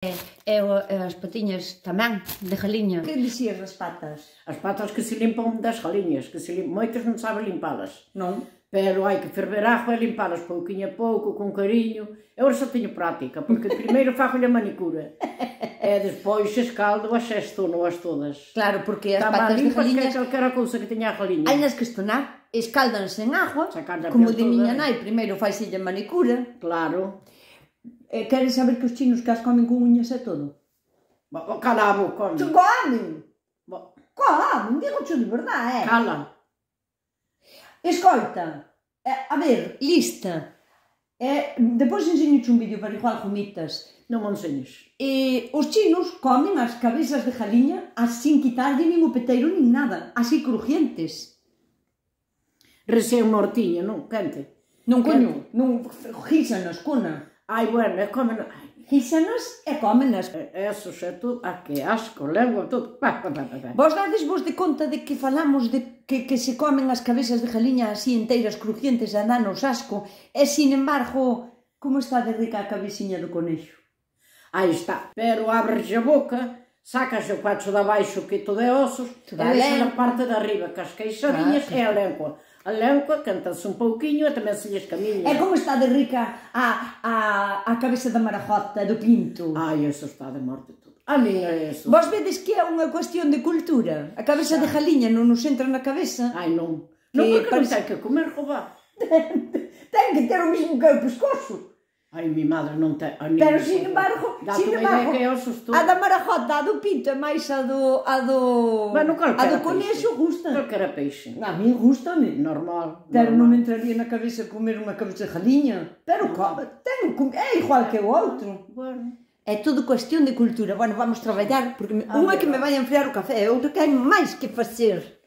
E as patiñas tamén, de galiña. Que dicías das patas? As patas que se limpan das galiñas, que se limpan, moitas non saben limpalas. Non? Pero hai que ferver agua e limpalas pouquinho a pouco, con cariño. Eu só teño práctica, porque primeiro fago-lhe a manicura. E despois escaldo as estono-as todas. Claro, porque as Está patas de galiña... que calquera cousa que teña a galiña. Hai nas que estonar, escáldanse en agua, Sacar da como piel de miña toda. nai, primeiro faiselle a manicura. Claro. Queres saber que os chinos que as comen con uñas e todo? Cala a boca, Te home. comen! Comen, digo-te de verdade, Cala. Escoita, a ver, lista. Depois enseño-te un vídeo para igual gomitas. Non me enseñes. Os chinos comen as cabezas de galiña sin quitarlle nin o peteiro nin nada, así crujientes. Recén mortiño, non? Quente. Non coño, non gísanas, cona. Ai, bueno, e comen... Gísanas e cómenas. Eso xa tú, que asco, lengua, todo. Vos dades vos de conta de que falamos de que se comen as cabezas de galiña así enteiras, crujientes, e danos asco, e sin embargo, como está de rica a cabeciña do conexo? Aí está. Pero abres a boca, sacas o pacho de abaixo que todo é osos, e Toda a deixas a lengua. parte de arriba, que as queixadinhas e a lengua. A lengua canta-se un pouquiño e tamén se lles camiña. E como está de rica a cabeza da marajota, do pinto? Ai, eso está de morte todo. A min é eso. Vos vedes que é unha cuestión de cultura. A cabeza de galiña non nos entra na cabeza. Ai, non. Non, porque non ten que comer, jova. Ten que ter o mismo que o pescozo. Ai, mi madre non ten... Pero, sin embargo, a da marajota, a do pinto, é máis a do Bueno, a do conexo gusta. Calquera peixe. A mí gusta-me. Normal. Pero non me entraría na cabeza comer unha cabeza de galiña. Pero é igual que o outro. Bueno. É todo cuestión de cultura. Bueno, vamos traballar, porque unha que me vai a enfriar o café e outra que hai máis que facer.